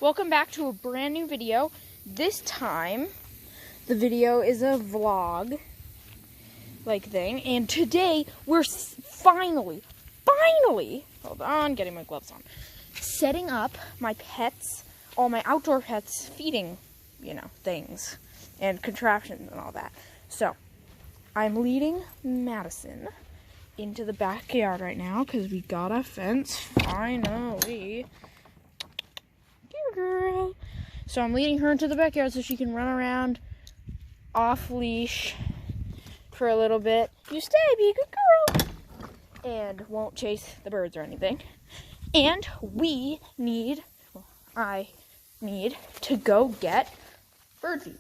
Welcome back to a brand new video. This time, the video is a vlog like thing, and today we're finally, hold on, getting my gloves on, setting up my pets, all my outdoor pets feeding, things and contraptions and all that. So, I'm leading Madison into the backyard right now because we got a fence, finally. Girl. So I'm leading her into the backyard so she can run around off leash for a little bit. You stay, be a good girl. And won't chase the birds or anything. And I need to go get bird feed.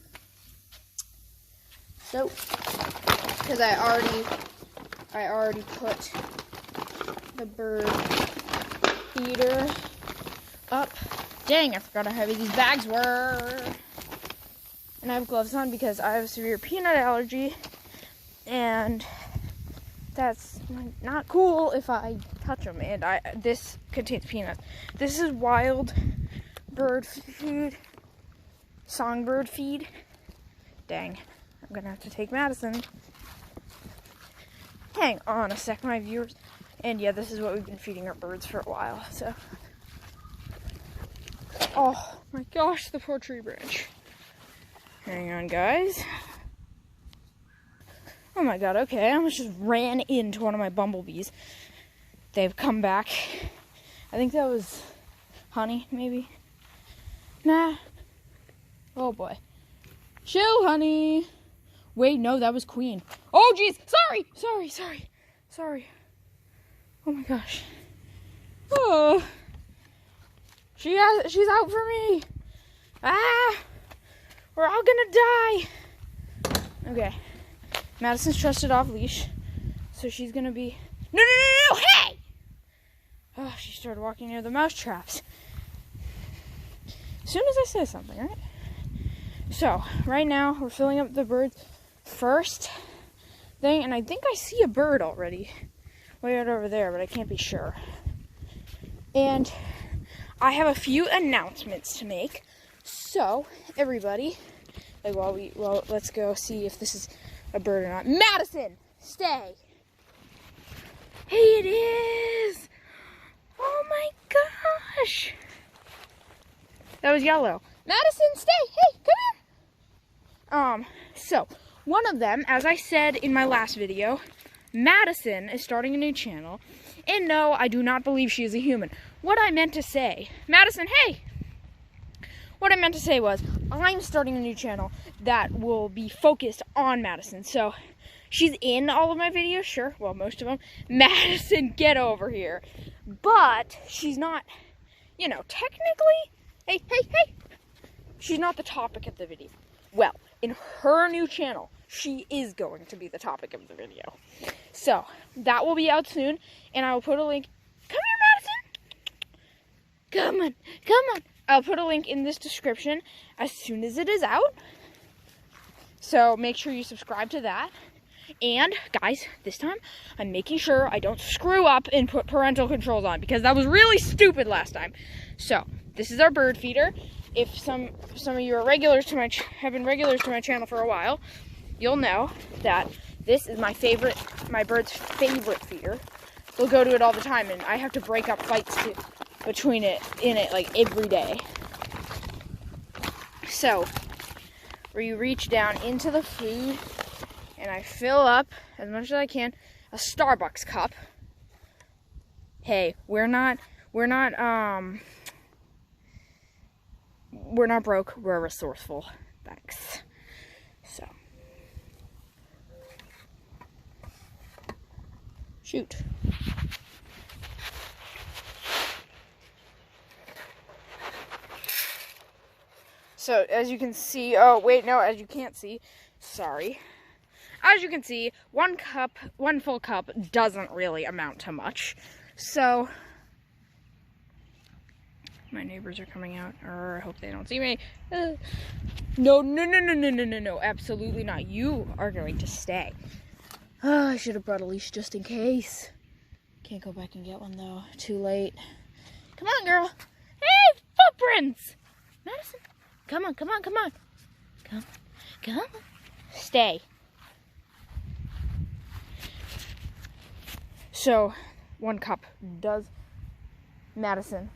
So, because I already put the bird feeder up. Dang, I forgot how heavy these bags were. And I have gloves on because I have a severe peanut allergy. And that's not cool if I touch them. And this contains peanuts. This is wild bird food. Songbird feed. Dang, I'm going to have to take Madison. Hang on a sec, my viewers. And yeah, this is what we've been feeding our birds for a while. So. Oh my gosh, the poor tree branch. Hang on, guys. Oh my god, okay, I almost just ran into one of my bumblebees. They've come back. I think that was honey, maybe? Nah. Oh boy. Chill, honey. Wait, no, that was queen. Oh, jeez, sorry. Oh my gosh. Oh. She's out for me. We're all gonna die. Okay. Madison's trusted off leash. So she's gonna be... No, hey! Oh, she started walking near the mouse traps. As soon as I say something, right? So, right now, we're filling up the birds first thing. And I think I see a bird already. Way out over there, but I can't be sure. And... I have a few announcements to make. So, everybody, let's go see if this is a bird or not. Madison, stay. Hey, it is. Oh my gosh. That was yellow. Madison, stay. Hey, come here. So, one of them, as I said in my last video, Madison is starting a new channel. And no, I do not believe she is a human. What I meant to say, Madison, hey! What I meant to say was, I'm starting a new channel that will be focused on Madison. So, she's in all of my videos, sure, well, most of them. Madison, get over here. But, she's not, technically, hey! She's not the topic of the video. Well, in her new channel, she is going to be the topic of the video. So, that will be out soon, and I will put a link. Come here, Madison! Come on. I'll put a link in this description as soon as it is out. So, make sure you subscribe to that. And, guys, this time, I'm making sure I don't screw up and put parental controls on, because that was really stupid last time. So, this is our bird feeder. If some of you are have been regulars to my channel for a while, you'll know that this is my bird's favorite feeder. They'll go to it all the time, and I have to break up fights in it like every day. So, where you reach down into the food, and I fill up as much as I can a Starbucks cup. Hey, we're not broke, we're resourceful. Thanks. So. Shoot. So, as you can see, as you can't see, sorry. As you can see, one full cup doesn't really amount to much. So, my neighbors are coming out, or I hope they don't see me. No, absolutely not. You are going to stay. I should have brought a leash just in case. Can't go back and get one though. Too late. Come on, girl. Hey, footprints. Madison, come on, come on, come on. Come on. Stay. So, 1 cup does, Madison.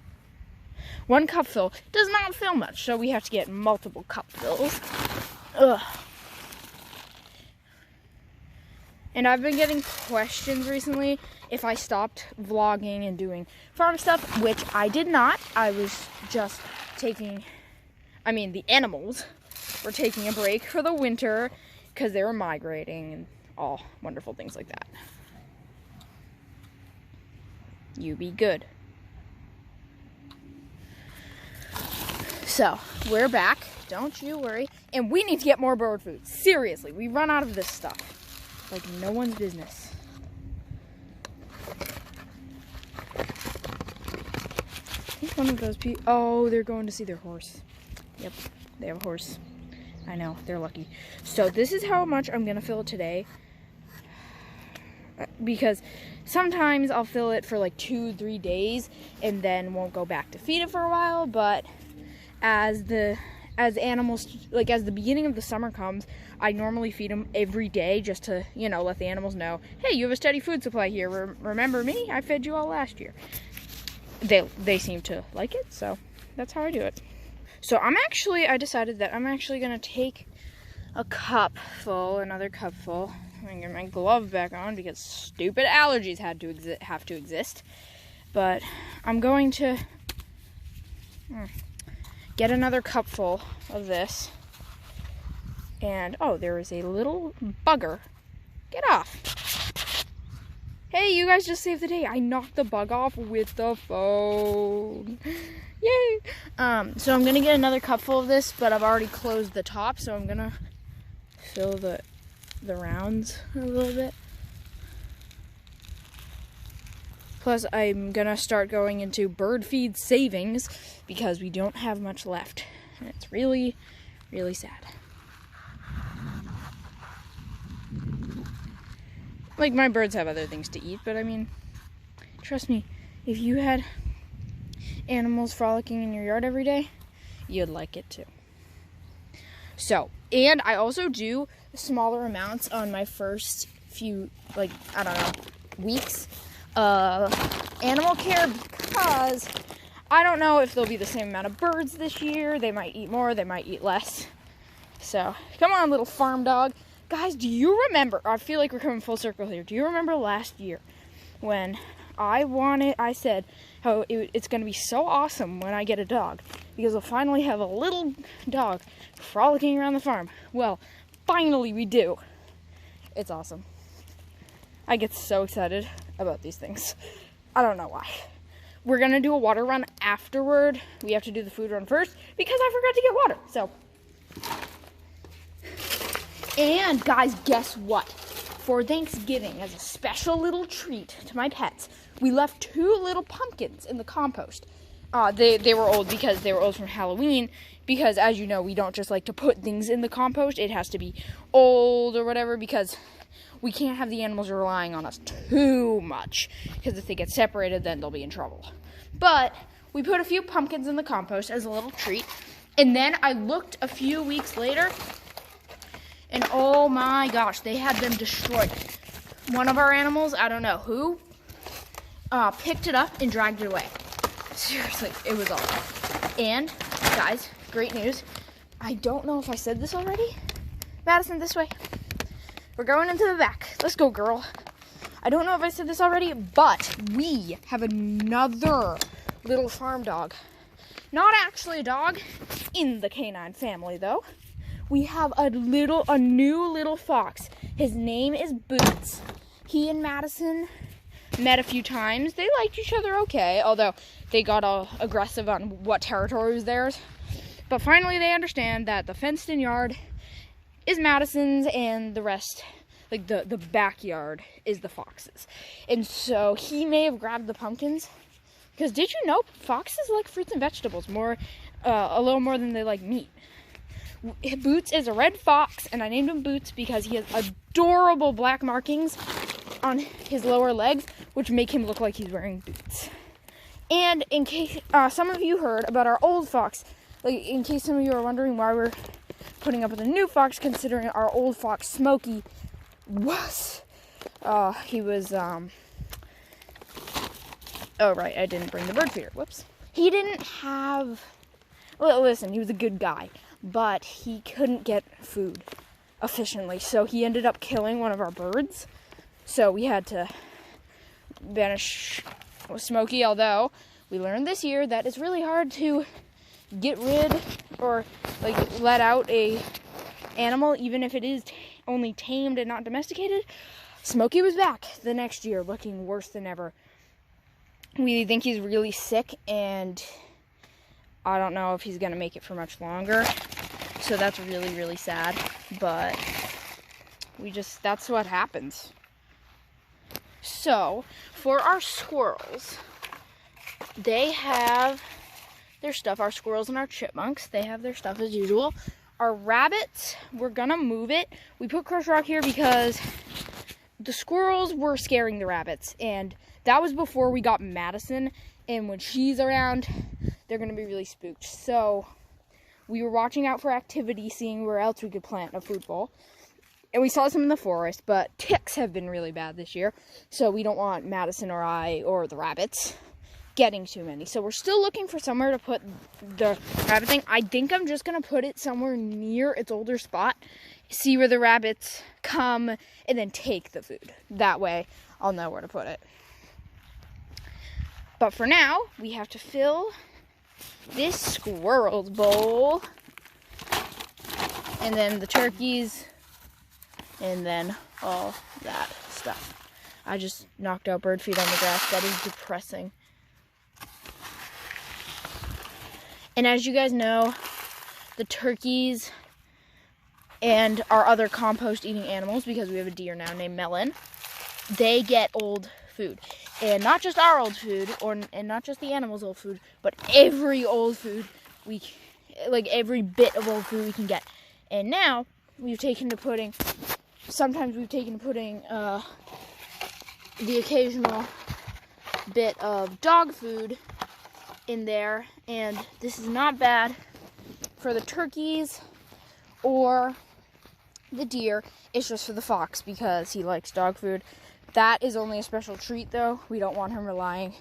1 cup fill does not fill much, so we have to get multiple cup fills. Ugh. And I've been getting questions recently if I stopped vlogging and doing farm stuff, which I did not. I was just the animals were taking a break for the winter because they were migrating and all wonderful things like that. You be good. So, we're back. Don't you worry. And we need to get more bird food. Seriously, we run out of this stuff. Like no one's business. I think one of those people... Oh, they're going to see their horse. Yep, they have a horse. I know, they're lucky. So this is how much I'm going to fill it today. Because sometimes I'll fill it for like 2-3 days and then won't go back to feed it for a while. But as the beginning of the summer comes, I normally feed them every day just to, let the animals know, hey, you have a steady food supply here. Remember me? I fed you all last year. They seem to like it, so that's how I do it. So I decided that I'm actually going to take another cup full. I'm going to get my glove back on because stupid allergies have to exist. But I'm going to get another cup full of this. And, oh, there is a little bugger. Get off. Hey, you guys just saved the day. I knocked the bug off with the phone. Yay. So I'm going to get another cup full of this, but I've already closed the top, so I'm going to fill the rounds a little bit. Plus, I'm going to start going into bird feed savings because we don't have much left. And it's really, really sad. Like, my birds have other things to eat, but trust me, if you had animals frolicking in your yard every day, you'd like it too. So, and I also do smaller amounts on my first few, weeks of animal care because I don't know if there'll be the same amount of birds this year. They might eat more, they might eat less. So, come on, little farm dog. Guys, do you remember, I feel like we're coming full circle here. Do you remember last year when I said how it's going to be so awesome when I get a dog because I'll finally have a little dog frolicking around the farm? Well, finally we do. It's awesome. I get so excited about these things. I don't know why. We're going to do a water run afterward. We have to do the food run first because I forgot to get water. So, and guys, guess what? For Thanksgiving, as a special little treat to my pets, we left 2 little pumpkins in the compost. They were old because they were old from Halloween. Because, as you know, we don't just like to put things in the compost. It has to be old or whatever because we can't have the animals relying on us too much. Because if they get separated, then they'll be in trouble. But we put a few pumpkins in the compost as a little treat. And then I looked a few weeks later, and oh my gosh, they had them destroyed. One of our animals, I don't know who, picked it up and dragged it away. Seriously, it was awful. And, guys, great news. I don't know if I said this already. Madison, this way. We're going into the back. Let's go, girl. I don't know if I said this already, but we have another little farm dog. Not actually a dog in the canine family, though. We have a new little fox. His name is Boots. He and Madison met a few times. They liked each other okay, although they got all aggressive on what territory was theirs. But finally they understand that the fenced-in yard is Madison's and the rest, like the backyard, is the fox's. And so he may have grabbed the pumpkins. Because did you know foxes like fruits and vegetables a little more than they like meat? Boots is a red fox, and I named him Boots because he has adorable black markings on his lower legs, which make him look like he's wearing boots. And in case some of you heard about our old fox, like, in case some of you are wondering why we're putting up with a new fox, considering our old fox, Smokey, he was, oh, right, I didn't bring the bird feeder. Whoops. He didn't have, well, listen, he was a good guy, but he couldn't get food efficiently, so he ended up killing one of our birds. So we had to banish Smokey, although we learned this year that it's really hard to get rid or, like, let out a animal, even if it is only tamed and not domesticated. Smokey was back the next year, looking worse than ever. We think he's really sick, and I don't know if he's going to make it for much longer. So that's really, really sad. But that's what happens. So, for our squirrels, they have their stuff. Our squirrels and our chipmunks, they have their stuff as usual. Our rabbits, we're going to move it. We put Crush Rock here because the squirrels were scaring the rabbits, and that was before we got Madison, and when she's around, they're going to be really spooked. So we were watching out for activity, seeing where else we could plant a food bowl, and we saw some in the forest, but ticks have been really bad this year, so we don't want Madison or I or the rabbits getting too many. So we're still looking for somewhere to put the rabbit thing. I think I'm just going to put it somewhere near its older spot, see where the rabbits come, and then take the food. That way, I'll know where to put it. But for now, we have to fill this squirrel's bowl, and then the turkeys, and then all that stuff. I just knocked out bird feed on the grass. That is depressing. And as you guys know, the turkeys and our other compost-eating animals, because we have a deer now named Melon, they get old food. And not just our old food, and not just the animals' old food, but every old food every bit of old food we can get. And now, sometimes we've taken to putting the occasional bit of dog food in there, and this is not bad for the turkeys or the deer. It's just for the fox because he likes dog food. That is only a special treat, though. We don't want him relying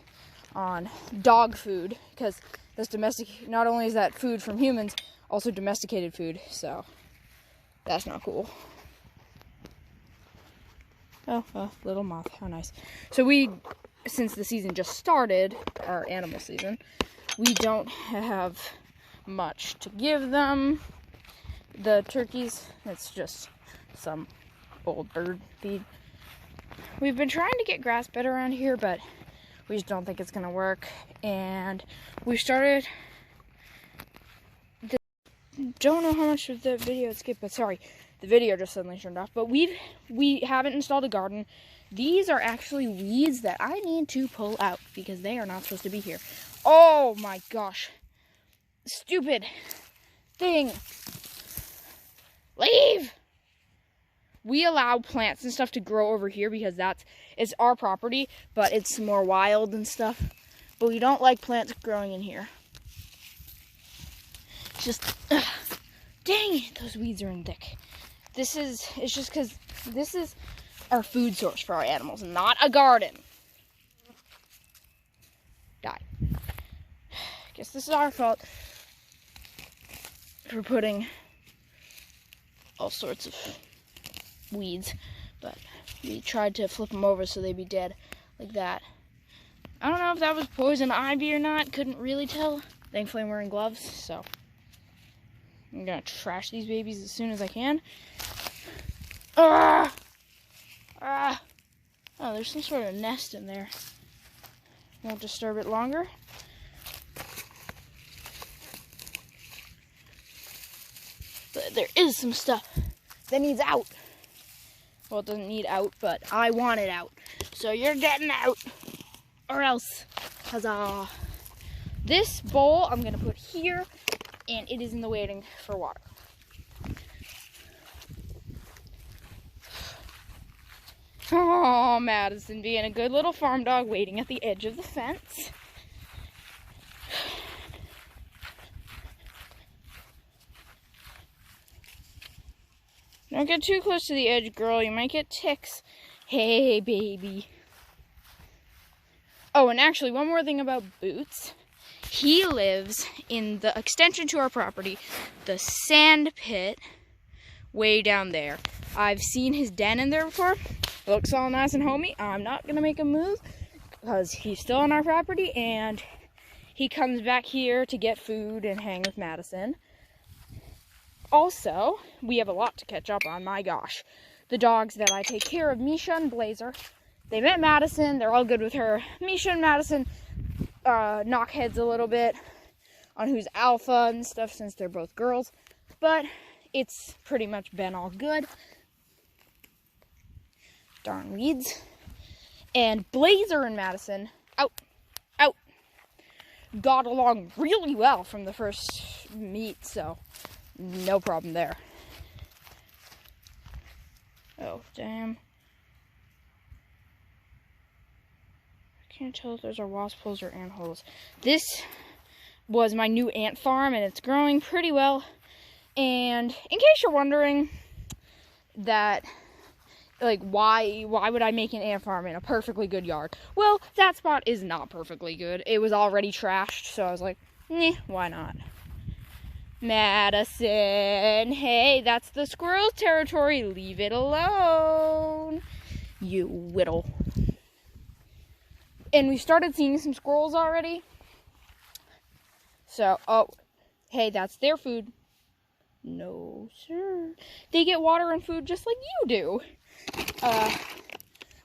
on dog food because that's not only is that food from humans, also domesticated food, so that's not cool. Oh, little moth, how nice. So since the season just started, our animal season, we don't have much to give them. The turkeys, it's just some old bird feed. We've been trying to get grass bed around here, but we just don't think it's going to work. And we started, don't know how much of the video it skipped, but sorry, the video just suddenly turned off. But we haven't installed a garden. These are actually weeds that I need to pull out because they are not supposed to be here. Oh my gosh. Stupid thing. Leave! We allow plants and stuff to grow over here because it's our property, but it's more wild and stuff. But we don't like plants growing in here. Dang it, those weeds are in thick. It's just because this is our food source for our animals, not a garden. Die. Guess this is our fault for putting all sorts of weeds, but we tried to flip them over so they'd be dead like that. I don't know if that was poison ivy or not, couldn't really tell. Thankfully I'm wearing gloves, so I'm gonna trash these babies as soon as I can. Oh, there's some sort of nest in there. Won't disturb it longer. But there is some stuff that needs out. Well, it doesn't need out, but I want it out. So you're getting out, or else. Huzzah. This bowl I'm gonna put here, and it is in the waiting for water. Oh, Madison being a good little farm dog waiting at the edge of the fence. Don't get too close to the edge, girl. You might get ticks. Hey, baby. Oh, and actually, one more thing about Boots. He lives in the extension to our property, the sand pit, way down there. I've seen his den in there before. Looks all nice and homey. I'm not going to make a move because he's still on our property, and he comes back here to get food and hang with Madison. Also, we have a lot to catch up on, my gosh. The dogs that I take care of, Misha and Blazer, they met Madison. They're all good with her. Misha and Madison knock heads a little bit on who's alpha and stuff since they're both girls. But it's pretty much been all good. Darn weeds. And Blazer and Madison, got along really well from the first meet, so no problem there. Oh, damn. I can't tell if those are wasp holes or ant holes. This was my new ant farm, and it's growing pretty well. And in case you're wondering that, like, why would I make an ant farm in a perfectly good yard? Well, that spot is not perfectly good. It was already trashed, so I was like, why not? Madison, hey, that's the squirrel territory. Leave it alone, you whittle. And we started seeing some squirrels already. So, oh, hey, that's their food. No, sir. They get water and food just like you do.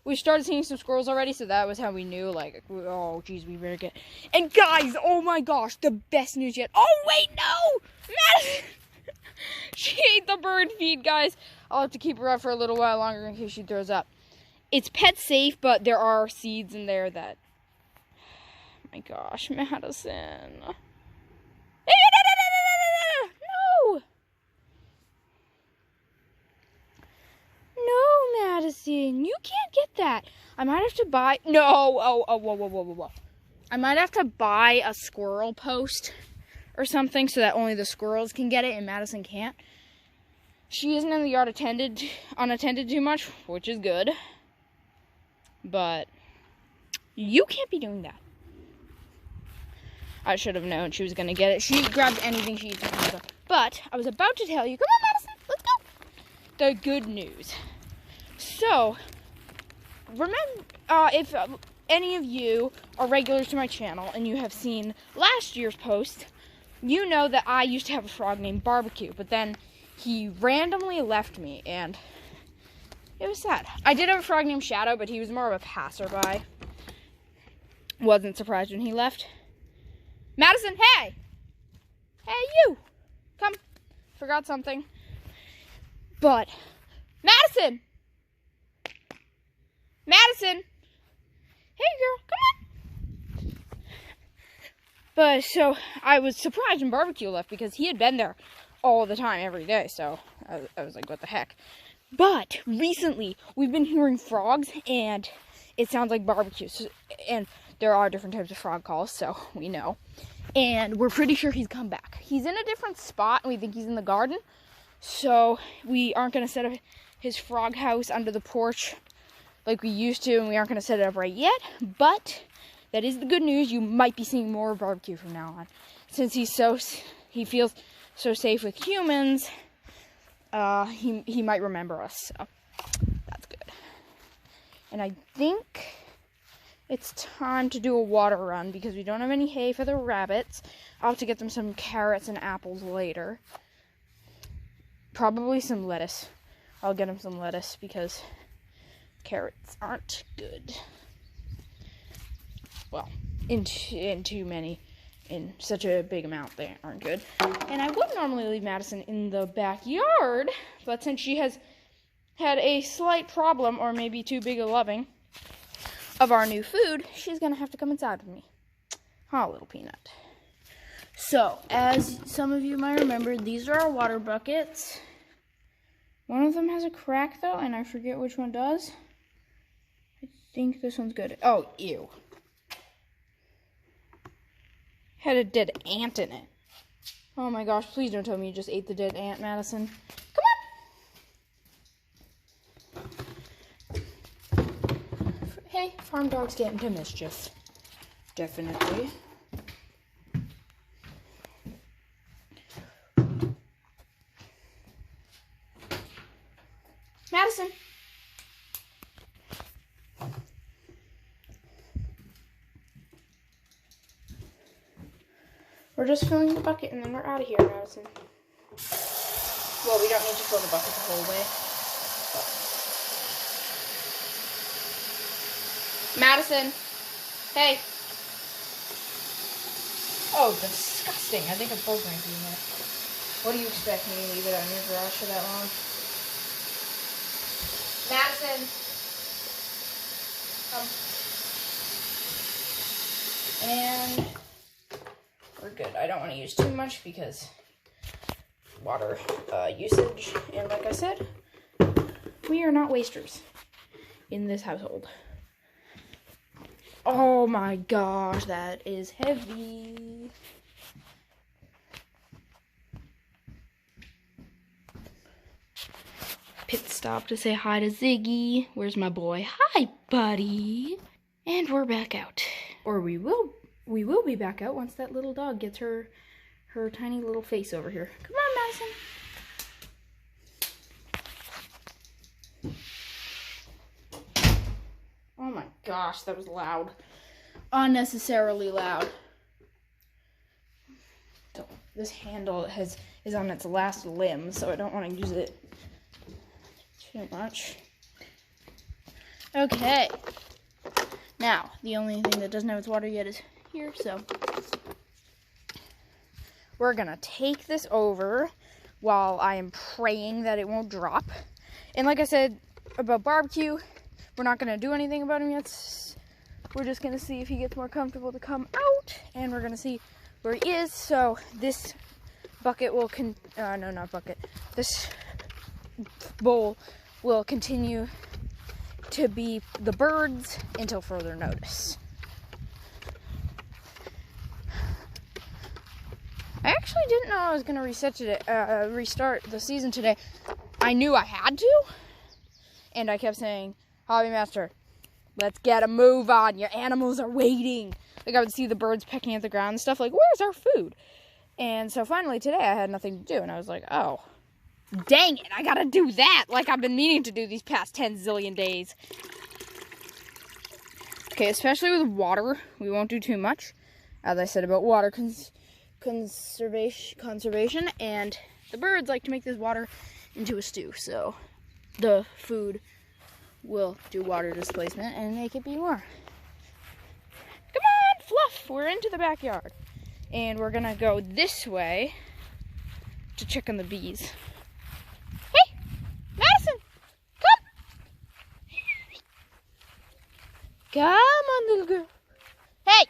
We started seeing some squirrels already, so that was how we knew, like, oh, geez, we better get... And guys, oh my gosh, the best news yet. Oh, wait, no! Madison! She ate the bird feed, guys. I'll have to keep her up for a little while longer in case she throws up. It's pet safe, but there are seeds in there that... Oh my gosh, Madison. No! No, Madison, you can't get that. I might have to buy... No, whoa. I might have to buy a squirrel post or something so that only the squirrels can get it and Madison can't. She isn't in the yard unattended too much, which is good. But you can't be doing that. I should have known she was going to get it. She grabs anything she eats. But I was about to tell you, come on, Madison, let's go. The good news. So, remember, if any of you are regulars to my channel and you have seen last year's post, you know that I used to have a frog named Barbecue, but then he randomly left me, and it was sad. I did have a frog named Shadow, but he was more of a passerby. Wasn't surprised when he left. Madison, hey! Hey, you! Come. Forgot something. But, Madison! Madison! Hey, girl, come on! But, so, I was surprised when Barbecue left because he had been there all the time, every day, so I was like, what the heck? But, recently, we've been hearing frogs, and it sounds like Barbecue. So, and there are different types of frog calls, so we know. And we're pretty sure he's come back. He's in a different spot, and we think he's in the garden. So, we aren't going to set up his frog house under the porch like we used to, and we aren't going to set it up right yet. But, that is the good news. You might be seeing more Barbecue from now on. Since he feels so safe with humans, he might remember us. So, that's good. And I think it's time to do a water run because we don't have any hay for the rabbits. I'll have to get them some carrots and apples later. Probably some lettuce. I'll get them some lettuce because carrots aren't good. Well, in such a big amount, they aren't good. And I would normally leave Madison in the backyard, but since she has had a slight problem, or maybe too big a loving, of our new food, she's going to have to come inside with me. Oh, little peanut. So, as some of you might remember, these are our water buckets. One of them has a crack, though, and I forget which one does. I think this one's good. Oh, ew. Had a dead ant in it. Oh my gosh, please don't tell me you just ate the dead ant, Madison. Come Farm dogs get into mischief. Definitely. Madison. We're just filling the bucket and then we're out of here, Madison. Well, we don't need to fill the bucket the whole way. Madison. Hey. Oh, disgusting. I think a bug might be in there. What do you expect me to leave it on your garage for that long? Madison. And we're good. I don't want to use too much because water usage. And like I said, we are not wasters in this household. Oh my gosh, that is heavy. Pit stop to say hi to Ziggy. Where's my boy? Hi, buddy. And we're back out. Or we will be back out once that little dog gets her tiny little face over here. Come on, Madison. Oh my gosh, that was loud. Unnecessarily loud. So, this handle is on its last limb, so I don't want to use it too much. Okay. Now, the only thing that doesn't have its water yet is here, so we're gonna take this over while I am praying that it won't drop. And like I said about barbecue, we're not gonna do anything about him yet. We're just gonna see if he gets more comfortable to come out, and we're gonna see where he is. So this bucket will this bowl will continue to be the birds until further notice. I actually didn't know I was gonna restart the season today. I knew I had to, and I kept saying, Hobby Master, let's get a move on. Your animals are waiting. Like, I would see the birds pecking at the ground and stuff, like, where's our food? And so finally today I had nothing to do, and I was like, oh, dang it, I gotta do that, like I've been meaning to do these past 10 zillion days. Okay, especially with water, we won't do too much. As I said about water conservation, and the birds like to make this water into a stew, so the food will do water displacement and make it be more. Come on, Fluff, we're into the backyard. And we're gonna go this way to check on the bees. Hey, Madison, come. Come on, little girl. Hey,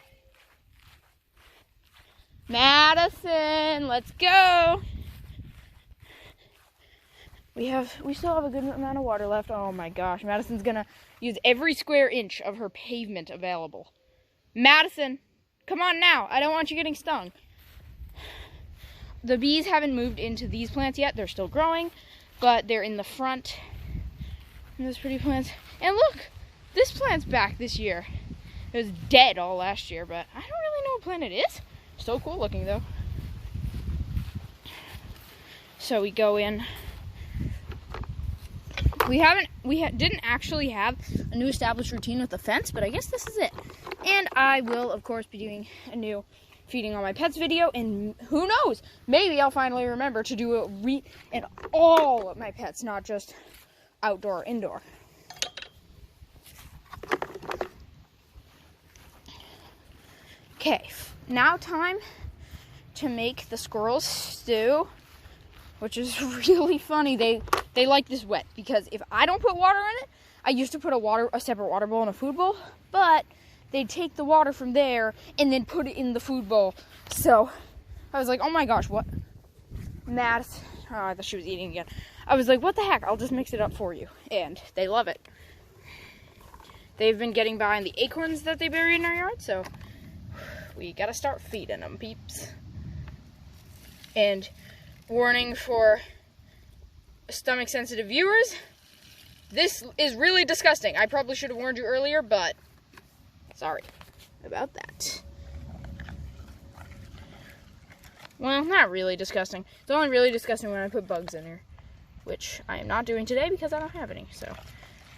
Madison, let's go. We still have a good amount of water left. Oh my gosh, Madison's gonna use every square inch of her pavement available. Madison, come on now. I don't want you getting stung. The bees haven't moved into these plants yet. They're still growing, but they're in the front. And those pretty plants. And look, this plant's back this year. It was dead all last year, but I don't really know what plant it is. So cool looking though. So we go in. We didn't actually have a new established routine with the fence, but I guess this is it. And I will, of course, be doing a new feeding on my pets video, and who knows, maybe I'll finally remember to do it in all of my pets, not just outdoor or indoor. Okay, now time to make the squirrels stew, which is really funny. They like this wet, because if I don't put water in it, I used to put a separate water bowl and a food bowl, but they'd take the water from there and then put it in the food bowl. So I was like, oh my gosh, what? Madison, oh, I thought she was eating again. I was like, what the heck? I'll just mix it up for you. And they love it. They've been getting by on the acorns that they bury in our yard, so we gotta start feeding them, peeps. And warning for stomach-sensitive viewers, this is really disgusting. I probably should have warned you earlier, but Sorry about that. Well, not really disgusting. It's only really disgusting when I put bugs in here, which I am not doing today because I don't have any. So,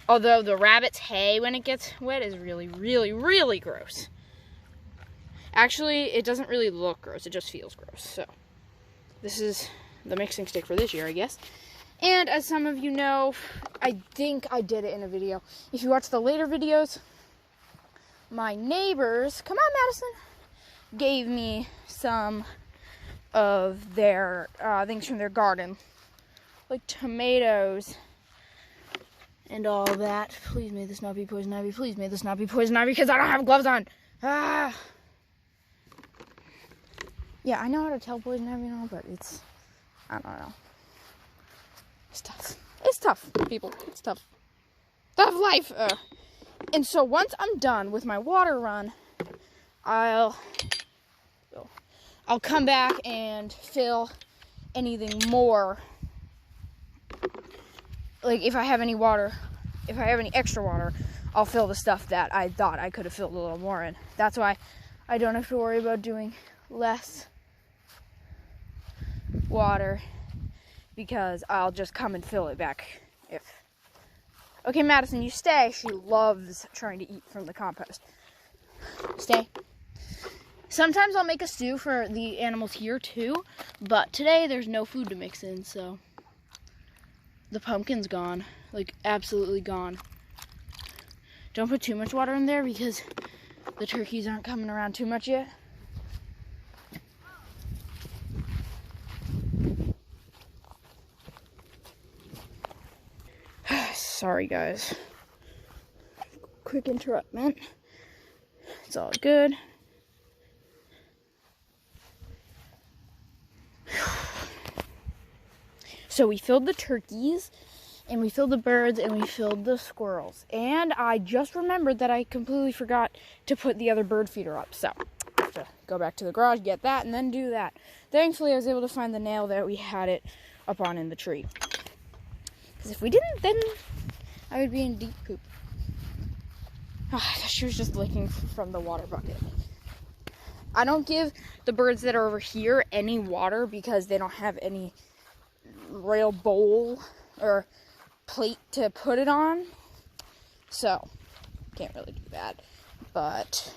although the rabbit's hay when it gets wet is really, really, really gross. Actually, it doesn't really look gross. It just feels gross. So, this is the mixing stick for this year, I guess. And as some of you know, I think I did it in a video. If you watch the later videos, my neighbors, come on Madison, gave me some of their things from their garden. Like tomatoes and all that. Please may this not be poison ivy. Please may this not be poison ivy because I don't have gloves on. Ah. Yeah, I know how to tell poison ivy and all, but it's, I don't know. It's tough. It's tough, people. It's tough. Tough life. And so once I'm done with my water run, I'll come back and fill anything more. Like if I have any water, if I have any extra water, I'll fill the stuff that I thought I could have filled a little more in. That's why I don't have to worry about doing less water, because I'll just come and fill it back if... Okay, Madison, you stay. She loves trying to eat from the compost. Stay. Sometimes I'll make a stew for the animals here too, but today there's no food to mix in, so the pumpkin's gone. Like, absolutely gone. Don't put too much water in there because the turkeys aren't coming around too much yet. Sorry, guys. Quick interruption. It's all good. So we filled the turkeys, and we filled the birds, and we filled the squirrels. And I just remembered that I completely forgot to put the other bird feeder up. So I have to go back to the garage, get that, and then do that. Thankfully, I was able to find the nail that we had it up on in the tree. Because if we didn't, then I would be in deep poop. Oh, she was just licking from the water bucket. I don't give the birds that are over here any water because they don't have any real bowl or plate to put it on. So, can't really do that. But,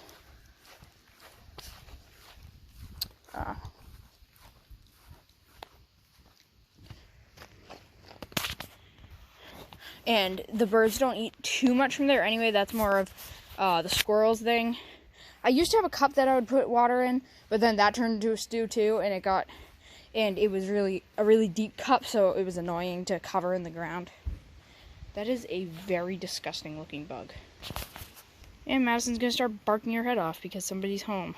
and the birds don't eat too much from there anyway. That's more of the squirrels thing. I used to have a cup that I would put water in, but then that turned into a stew too, and it was really a really deep cup, so it was annoying to cover in the ground. That is a very disgusting looking bug. And Madison's gonna start barking her head off because somebody's home.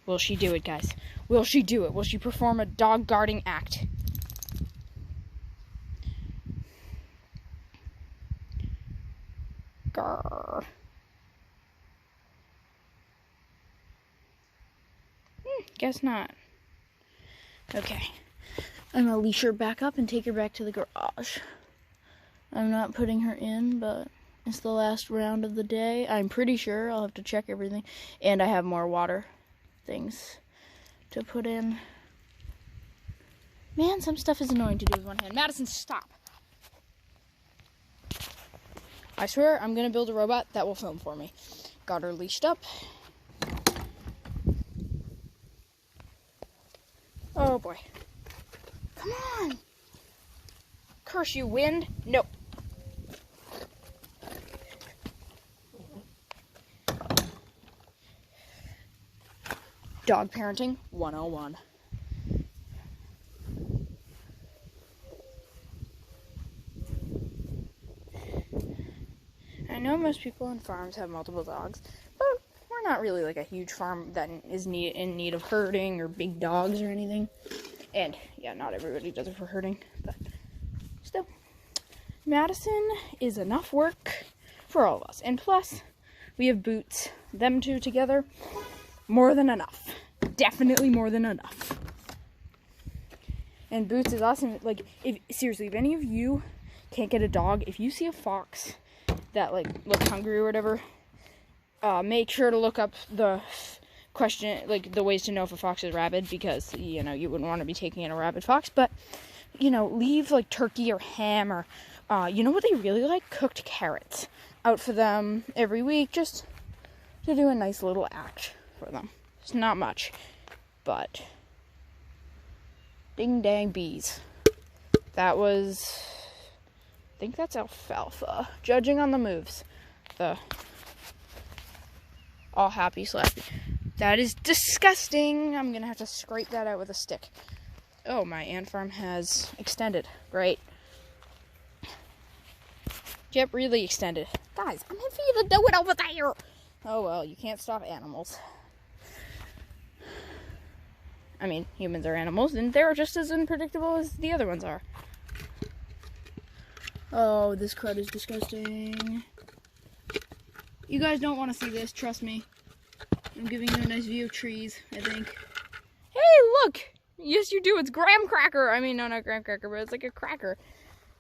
Will she do it, guys? Will she do it? Will she perform a dog guarding act? Grrr. Guess not. Okay. I'm gonna leash her back up and take her back to the garage. I'm not putting her in, but it's the last round of the day. I'm pretty sure. I'll have to check everything. And I have more water things to put in. Man, some stuff is annoying to do with one hand. Madison, stop. I swear I'm gonna build a robot that will film for me. Got her leashed up. Oh boy. Come on. Curse you, wind. Nope. Dog parenting 101. I know most people on farms have multiple dogs, but we're not really like a huge farm that is in need of herding or big dogs or anything. And yeah, not everybody does it for herding, but still. Madison is enough work for all of us. And plus, we have Boots. Them two together, more than enough. Definitely more than enough. And Boots is awesome. Like, seriously, if any of you can't get a dog, if you see a fox that like looks hungry or whatever, make sure to look up the question, like the ways to know if a fox is rabid, because, you know, you wouldn't want to be taking in a rabid fox. But, you know, leave like turkey or ham or, you know what they really like? Cooked carrots out for them every week, just to do a nice little act for them. It's not much, but ding dang bees. That was, I think that's alfalfa, judging on the moves. The all happy slappy. That is disgusting. I'm gonna have to scrape that out with a stick. Oh, my ant farm has extended. Great. Yep, really extended. Guys, I'm having to do it over there. Oh well, you can't stop animals. I mean, humans are animals, and they're just as unpredictable as the other ones are. Oh, this crud is disgusting. You guys don't want to see this, trust me. I'm giving you a nice view of trees, I think. Hey, look! Yes, you do. It's graham cracker. I mean, no, not graham cracker, but it's like a cracker.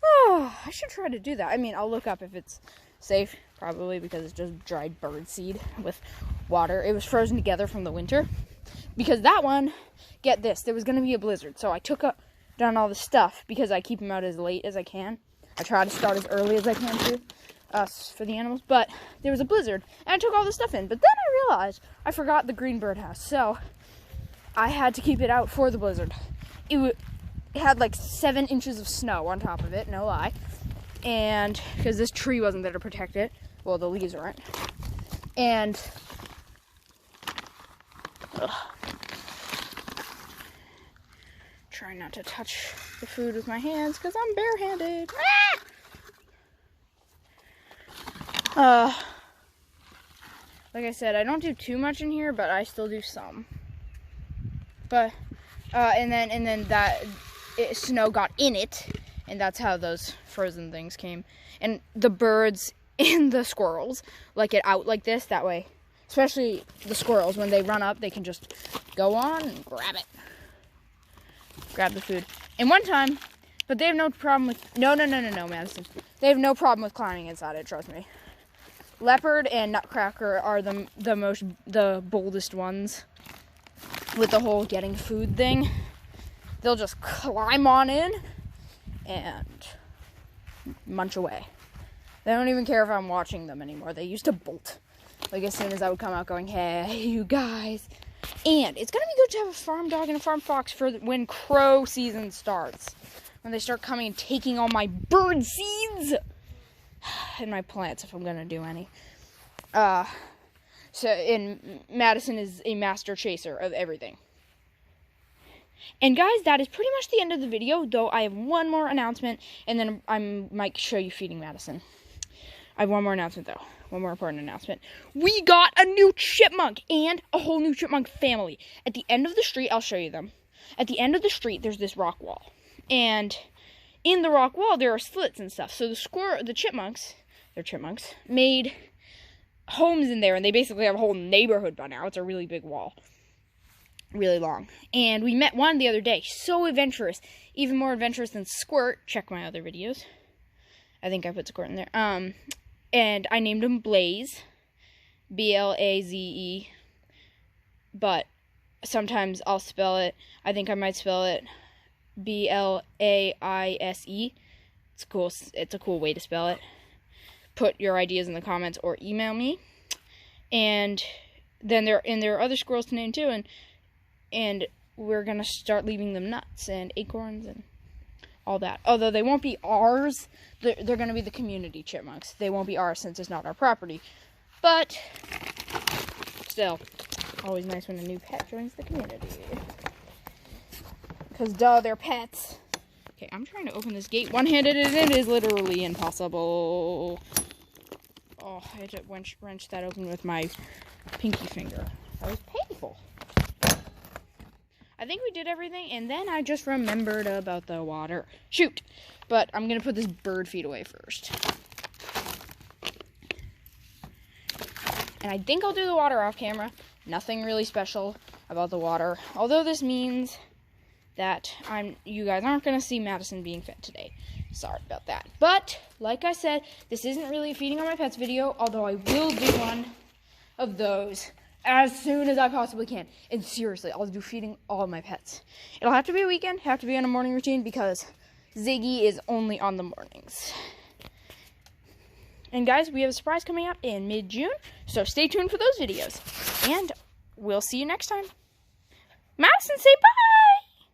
Oh, I should try to do that. I mean, I'll look up if it's safe, probably, because it's just dried bird seed with water. It was frozen together from the winter. Because that one, get this, there was going to be a blizzard. So I took down all the stuff because I keep them out as late as I can. I try to start as early as I can too, for the animals. But there was a blizzard, and I took all the stuff in. But then I realized I forgot the green birdhouse. So I had to keep it out for the blizzard. It had like 7 inches of snow on top of it, no lie. And because this tree wasn't there to protect it. Well, the leaves weren't. And try not to touch the food with my hands because I'm barehanded. Like I said, I don't do too much in here, but I still do some. But and then snow got in it, and that's how those frozen things came. And the birds and the squirrels like it out like this, that way. Especially the squirrels, when they run up, they can just go on and grab it. Grab the food. And one time, but they have no problem with, no, Madison. They have no problem with climbing inside it, trust me. Leopard and nutcracker are the boldest ones with the whole getting food thing. They'll just climb on in and munch away. They don't even care if I'm watching them anymore. They used to bolt. Like, as soon as I would come out going, hey, you guys. And it's going to be good to have a farm dog and a farm fox for when crow season starts. When they start coming and taking all my bird seeds and my plants, if I'm going to do any. Madison is a master chaser of everything. And guys, that is pretty much the end of the video, though I have one more announcement, and then I might show you feeding Madison. I have one more announcement, though. One more important announcement. We got a new chipmunk and a whole new chipmunk family. At the end of the street, I'll show you them. At the end of the street, there's this rock wall. And in the rock wall, there are slits and stuff. So the chipmunks, they're chipmunks, made homes in there. And they basically have a whole neighborhood by now. It's a really big wall. Really long. And we met one the other day. So adventurous. Even more adventurous than Squirt. Check my other videos. I think I put Squirt in there. And I named him Blaze, B-L-A-Z-E, but sometimes I'll spell it, I think I might spell it B-L-A-I-S-E. It's a cool way to spell it. Put your ideas in the comments or email me. And then there are other squirrels to name too, and we're going to start leaving them nuts and acorns and all that. Although they won't be ours, they're going to be the community chipmunks. They won't be ours since it's not our property. But still, always nice when a new pet joins the community. Because duh, they're pets. Okay, I'm trying to open this gate one-handed and it is literally impossible. Oh, I had to wrench that open with my pinky finger. That was painful. I think we did everything, and then I just remembered about the water. Shoot! But I'm going to put this bird feed away first. And I think I'll do the water off camera. Nothing really special about the water. Although this means that you guys aren't going to see Madison being fed today. Sorry about that. But, like I said, this isn't really a feeding on my pets video, although I will do one of those as soon as I possibly can. And seriously, I'll do feeding all of my pets. It'll have to be a weekend, have to be on a morning routine because Ziggy is only on the mornings. And guys, we have a surprise coming up in mid-June, so stay tuned for those videos. And we'll see you next time. Madison, say bye!